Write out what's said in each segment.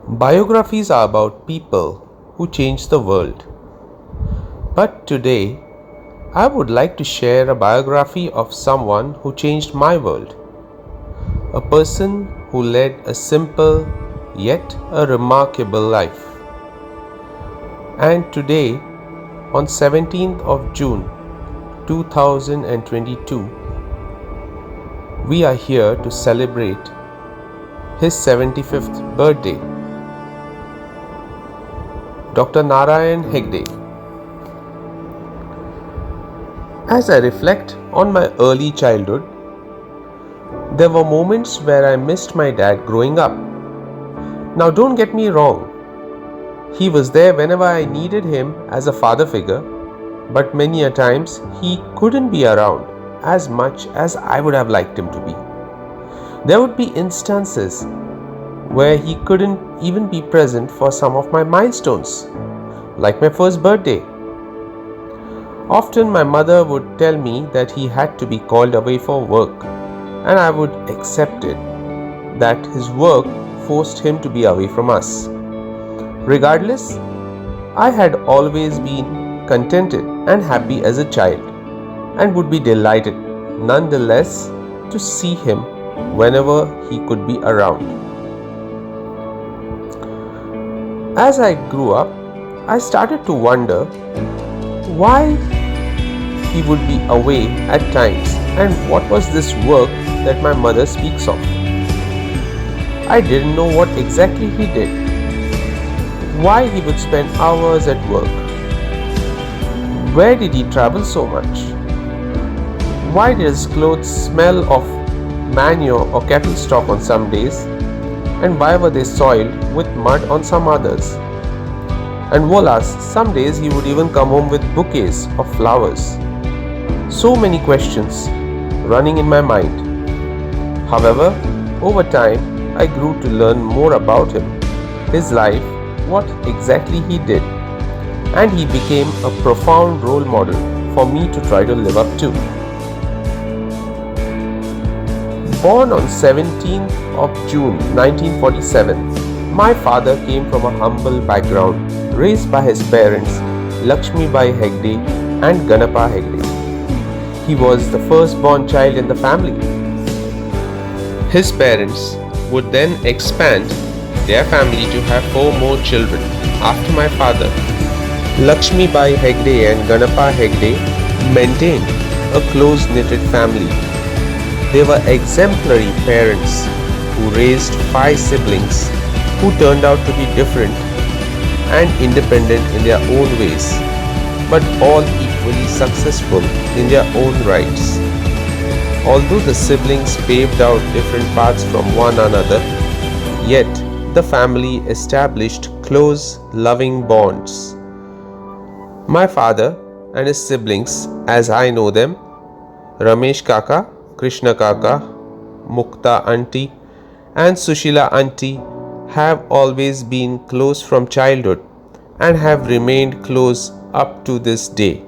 Biographies are about people who changed the world. But today, I would like to share a biography of someone who changed my world. A person who led a simple yet a remarkable life. And today, on 17th of June 2022, we are here to celebrate his 75th birthday. Dr. Narayan Hegde. As I reflect on my early childhood, there were moments where I missed my dad growing up. Now don't get me wrong, he was there whenever I needed him as a father figure, but many a times he couldn't be around as much as I would have liked him to be. There would be instances where he couldn't even be present for some of my milestones, like my first birthday. Often my mother would tell me that he had to be called away for work, and I would accept it, that his work forced him to be away from us. Regardless, I had always been contented and happy as a child, and would be delighted nonetheless to see him whenever he could be around. As I grew up, I started to wonder why he would be away at times and what was this work that my mother speaks of. I didn't know what exactly he did, why he would spend hours at work, where did he travel so much, why did his clothes smell of manure or cattle stock on some days, and why were they soiled with mud on some others. And voila, some days he would even come home with bouquets of flowers. So many questions running in my mind. However, over time, I grew to learn more about him, his life, what exactly he did, and he became a profound role model for me to try to live up to. Born on 17th of June 1947, my father came from a humble background, raised by his parents Lakshmi Bai Hegde and Ganappa Hegde. He was the firstborn child in the family. His parents would then expand their family to have 4 more children after my father. Lakshmi Bai Hegde and Ganappa Hegde maintained a close-knitted family. They were exemplary parents who raised 5 siblings who turned out to be different and independent in their own ways, but all equally successful in their own rights. Although the siblings paved out different paths from one another, yet the family established close, loving bonds. My father and his siblings, as I know them, Ramesh Kaka, Krishna Kaka, Mukta Auntie, and Sushila Auntie, have always been close from childhood and have remained close up to this day.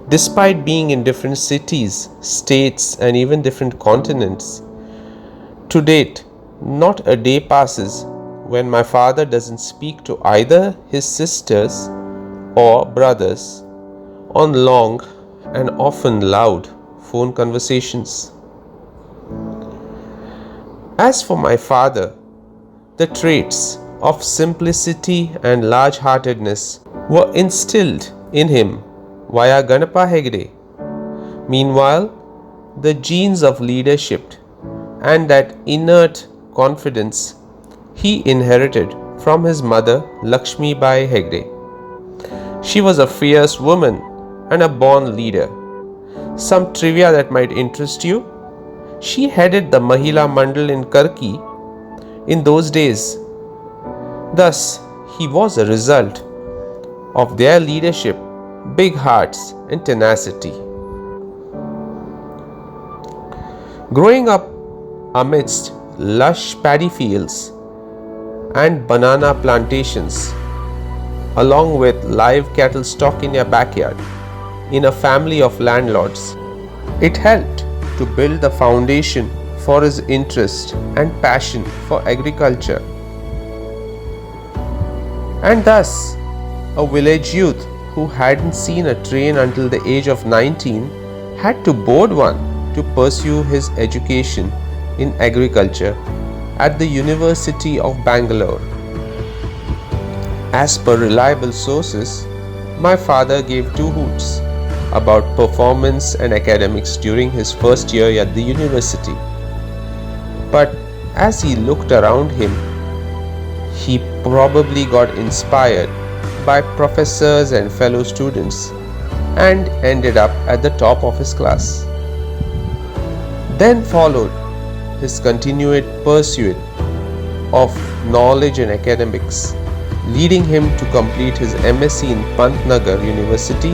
Despite being in different cities, states, and even different continents, to date, not a day passes when my father doesn't speak to either his sisters or brothers on long and often loud phone conversations. As for my father, the traits of simplicity and large-heartedness were instilled in him via Ganappa Hegde. Meanwhile, the genes of leadership and that inert confidence he inherited from his mother Lakshmi Bai Hegde. She was a fierce woman and a born leader. Some trivia that might interest you: she headed the Mahila Mandal in Karki in those days. Thus, he was a result of their leadership, big hearts, and tenacity. Growing up amidst lush paddy fields and banana plantations, along with live cattle stock in their backyard, in a family of landlords, it helped to build the foundation for his interest and passion for agriculture. And thus, a village youth who hadn't seen a train until the age of 19 had to board one to pursue his education in agriculture at the University of Bangalore. As per reliable sources, my father gave two hoots about performance and academics during his first year at the university. But as he looked around him, he probably got inspired by professors and fellow students and ended up at the top of his class. Then followed his continued pursuit of knowledge and academics, leading him to complete his MSc in Pantnagar University,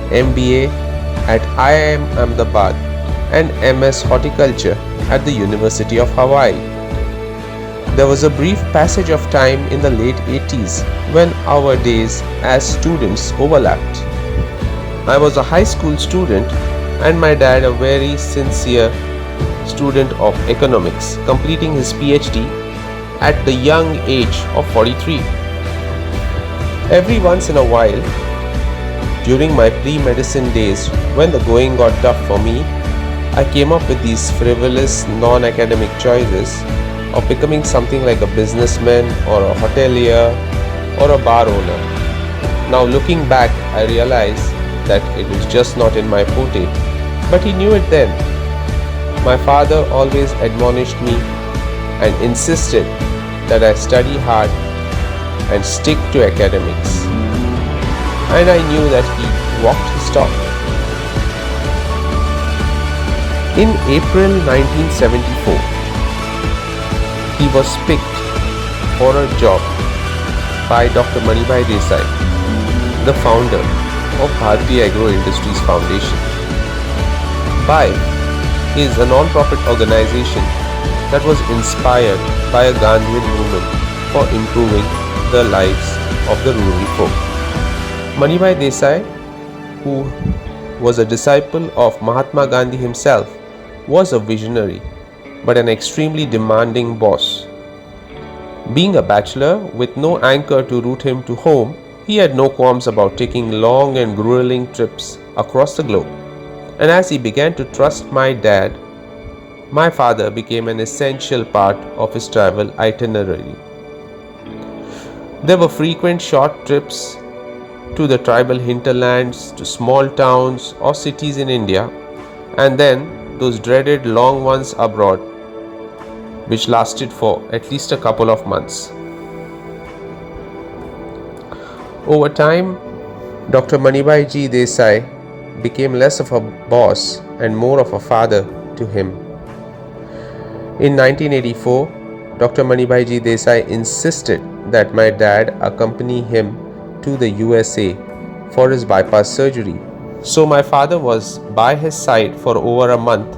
MBA at IIM Ahmedabad, and MS Horticulture at the University of Hawaii. There was a brief passage of time in the late 80s when our days as students overlapped. I was a high school student and my dad a very sincere student of economics, completing his PhD at the young age of 43. Every once in a while, during my pre-medicine days when the going got tough for me, I came up with these frivolous non-academic choices of becoming something like a businessman or a hotelier or a bar owner. Now looking back, I realize that it was just not in my forte, but he knew it then. My father always admonished me and insisted that I study hard and stick to academics. And I knew that he walked his talk. In April 1974, he was picked for a job by Dr. Manibhai Desai, the founder of Bharatiya Agro Industries Foundation. BAI is a non-profit organization that was inspired by a Gandhian movement for improving the lives of the rural folk. Manibhai Desai, who was a disciple of Mahatma Gandhi himself, was a visionary but an extremely demanding boss. Being a bachelor with no anchor to root him to home, he had no qualms about taking long and grueling trips across the globe. And as he began to trust my dad, my father became an essential part of his travel itinerary. There were frequent short trips to the tribal hinterlands, to small towns or cities in India, and then those dreaded long ones abroad, which lasted for at least a couple of months. Over time, Dr. Manibhai Ji Desai became less of a boss and more of a father to him. In 1984, Dr. Manibhai Ji Desai insisted that my dad accompany him to the USA for his bypass surgery. So my father was by his side for over a month,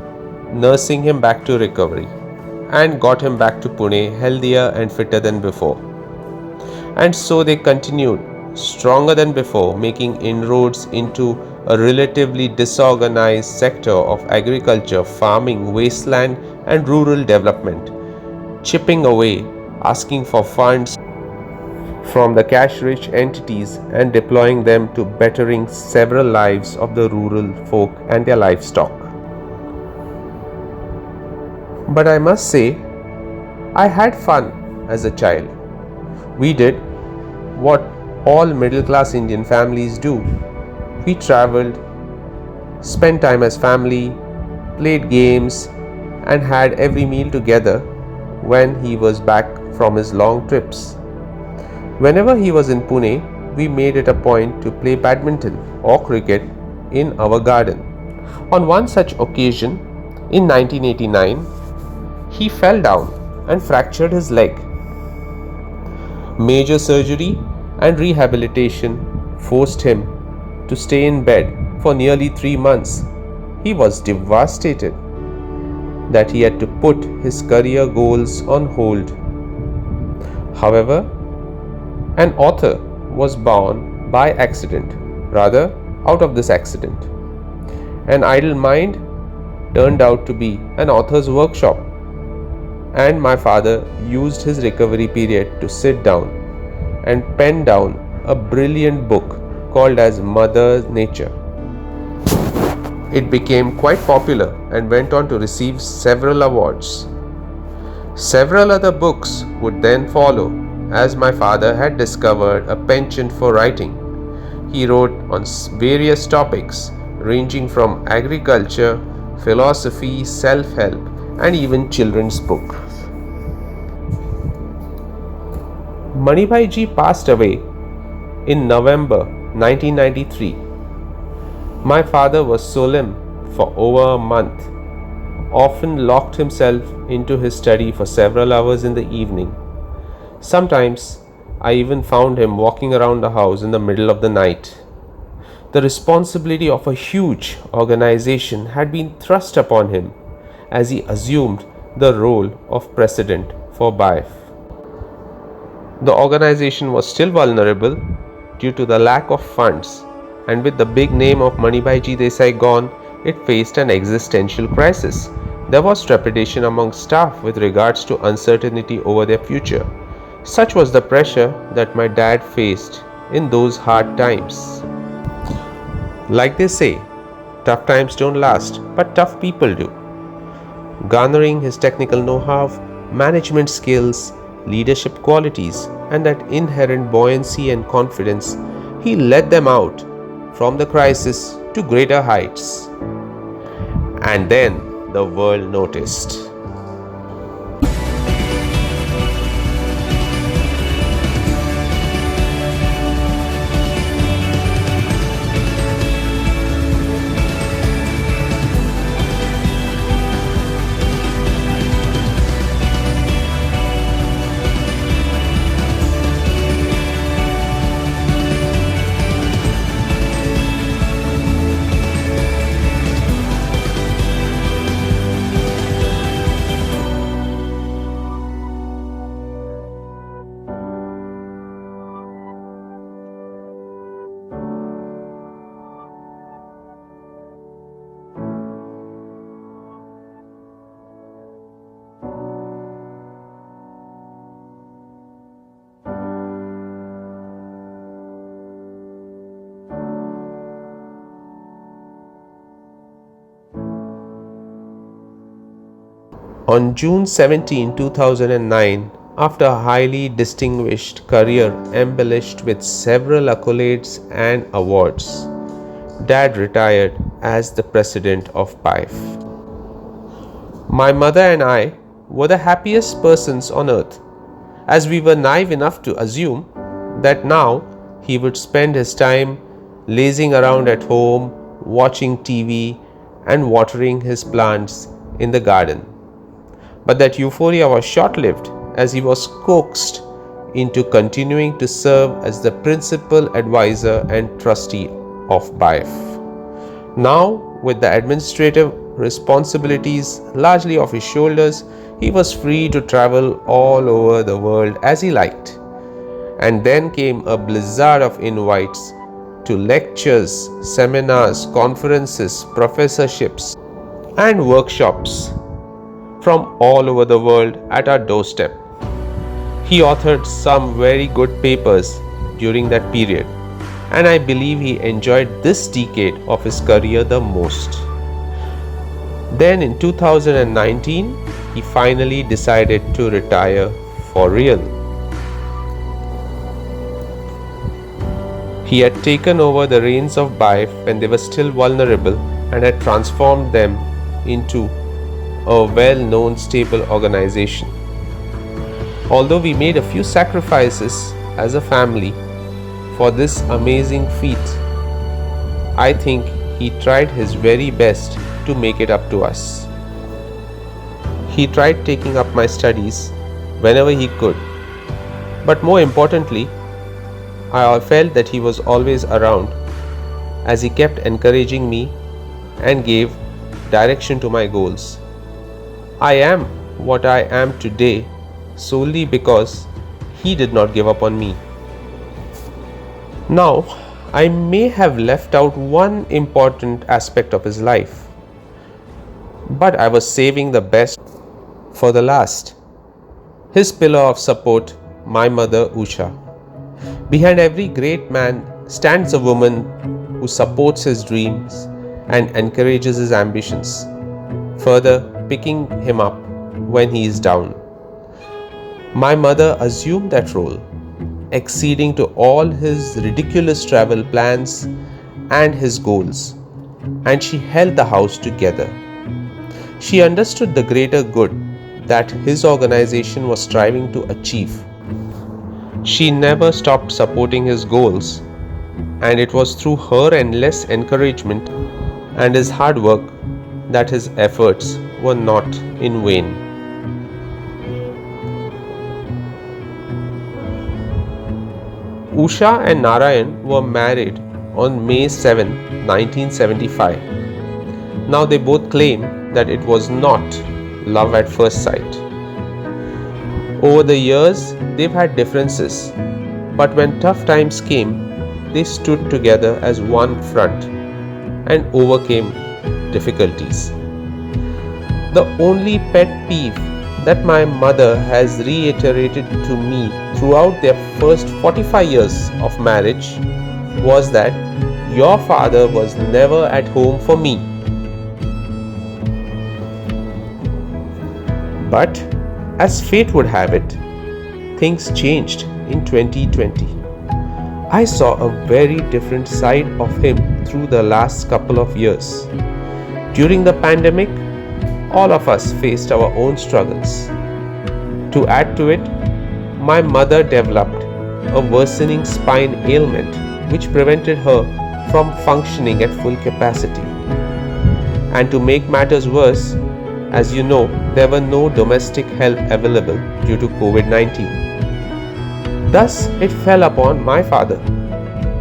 nursing him back to recovery, and got him back to Pune healthier and fitter than before. And so they continued, stronger than before, making inroads into a relatively disorganized sector of agriculture, farming, wasteland and rural development, chipping away, asking for funds from the cash-rich entities and deploying them to bettering several lives of the rural folk and their livestock. But I must say, I had fun as a child. We did what all middle-class Indian families do. We traveled, spent time as family, played games, and had every meal together when he was back from his long trips. Whenever he was in Pune, we made it a point to play badminton or cricket in our garden. On one such occasion, in 1989, he fell down and fractured his leg. Major surgery and rehabilitation forced him to stay in bed for nearly 3 months. He was devastated that he had to put his career goals on hold. However, an author was born by accident, rather out of this accident. An idle mind turned out to be an author's workshop, and my father used his recovery period to sit down and penned down a brilliant book called as Mother Nature. It became quite popular and went on to receive several awards. Several other books would then follow, as my father had discovered a penchant for writing. He wrote on various topics ranging from agriculture, philosophy, self-help, and even children's books. Manibhai ji passed away in November 1993. My father was solemn for over a month, often locked himself into his study for several hours in the evening. Sometimes I even found him walking around the house in the middle of the night. The responsibility of a huge organization had been thrust upon him as he assumed the role of president for BIF. The organization was still vulnerable due to the lack of funds, and with the big name of Manibhai Ji Desai gone, it faced an existential crisis. There was trepidation among staff with regards to uncertainty over their future. Such was the pressure that my dad faced in those hard times. Like they say, tough times don't last, but tough people do. Garnering his technical know-how, management skills, leadership qualities, and that inherent buoyancy and confidence, he led them out from the crisis to greater heights. And then the world noticed. On June 17, 2009, after a highly distinguished career embellished with several accolades and awards, Dad retired as the president of BIF. My mother and I were the happiest persons on earth, as we were naive enough to assume that now he would spend his time lazing around at home, watching TV, and watering his plants in the garden. But that euphoria was short-lived, as he was coaxed into continuing to serve as the principal advisor and trustee of BIF. Now, with the administrative responsibilities largely off his shoulders, he was free to travel all over the world as he liked. And then came a blizzard of invites to lectures, seminars, conferences, professorships, and workshops from all over the world at our doorstep. He authored some very good papers during that period, and I believe he enjoyed this decade of his career the most. Then in 2019, he finally decided to retire for real. He had taken over the reins of BIF when they were still vulnerable and had transformed them into a well-known stable organization. Although we made a few sacrifices as a family for this amazing feat, I think he tried his very best to make it up to us. He tried taking up my studies whenever he could, but more importantly, I felt that he was always around, as he kept encouraging me and gave direction to my goals. I am what I am today solely because he did not give up on me. Now, I may have left out one important aspect of his life, but I was saving the best for the last. His pillar of support, my mother Usha. Behind every great man stands a woman who supports his dreams and encourages his ambitions, further picking him up when he is down. My mother assumed that role, acceding to all his ridiculous travel plans and his goals, and she held the house together. She understood the greater good that his organization was striving to achieve. She never stopped supporting his goals, and it was through her endless encouragement and his hard work that his efforts were not in vain. Usha and Narayan were married on May 7, 1975. Now they both claim that it was not love at first sight. Over the years, they've had differences, but when tough times came, they stood together as one front and overcame difficulties. The only pet peeve that my mother has reiterated to me throughout their first 45 years of marriage was that your father was never at home for me. But as fate would have it, things changed in 2020. I saw a very different side of him through the last couple of years. During the pandemic, all of us faced our own struggles. To add to it, my mother developed a worsening spine ailment which prevented her from functioning at full capacity. And to make matters worse, as you know, there were no domestic help available due to COVID-19. Thus, it fell upon my father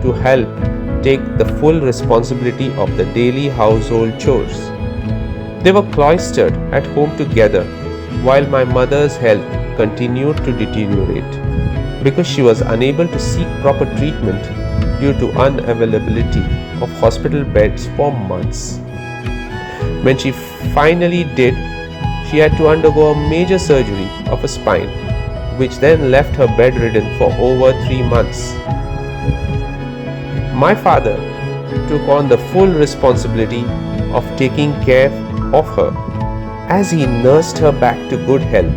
to help take the full responsibility of the daily household chores. They were cloistered at home together while my mother's health continued to deteriorate because she was unable to seek proper treatment due to unavailability of hospital beds for months. When she finally did, she had to undergo a major surgery of a spine, which then left her bedridden for over 3 months. My father took on the full responsibility of taking care of her as he nursed her back to good health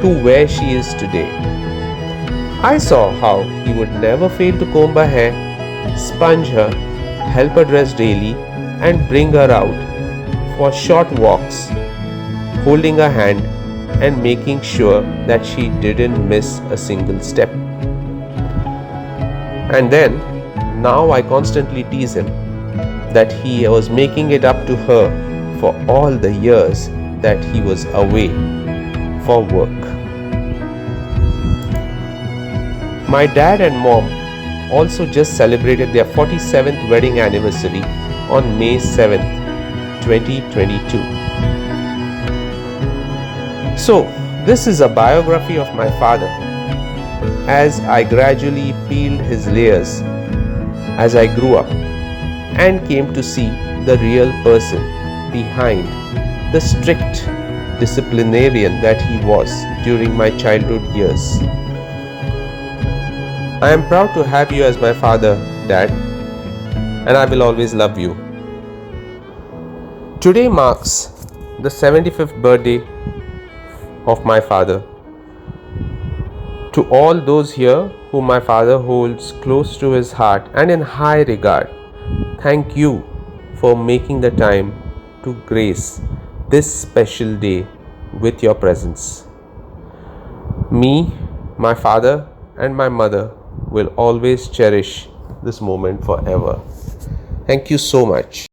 to where she is today. I saw how he would never fail to comb her hair, sponge her, help her dress daily, and bring her out for short walks, holding her hand and making sure that she didn't miss a single step. And then, now I constantly tease him that he was making it up to her for all the years that he was away for work. My dad and mom also just celebrated their 47th wedding anniversary on May 7th, 2022. So, this is a biography of my father as I gradually peeled his layers as I grew up and came to see the real person behind the strict disciplinarian that he was during my childhood years. I am proud to have you as my father, Dad, and I will always love you. Today marks the 75th birthday of my father. To all those here whom my father holds close to his heart and in high regard, thank you for making the time to grace this special day with your presence. Me, my father, and my mother will always cherish this moment forever. Thank you so much.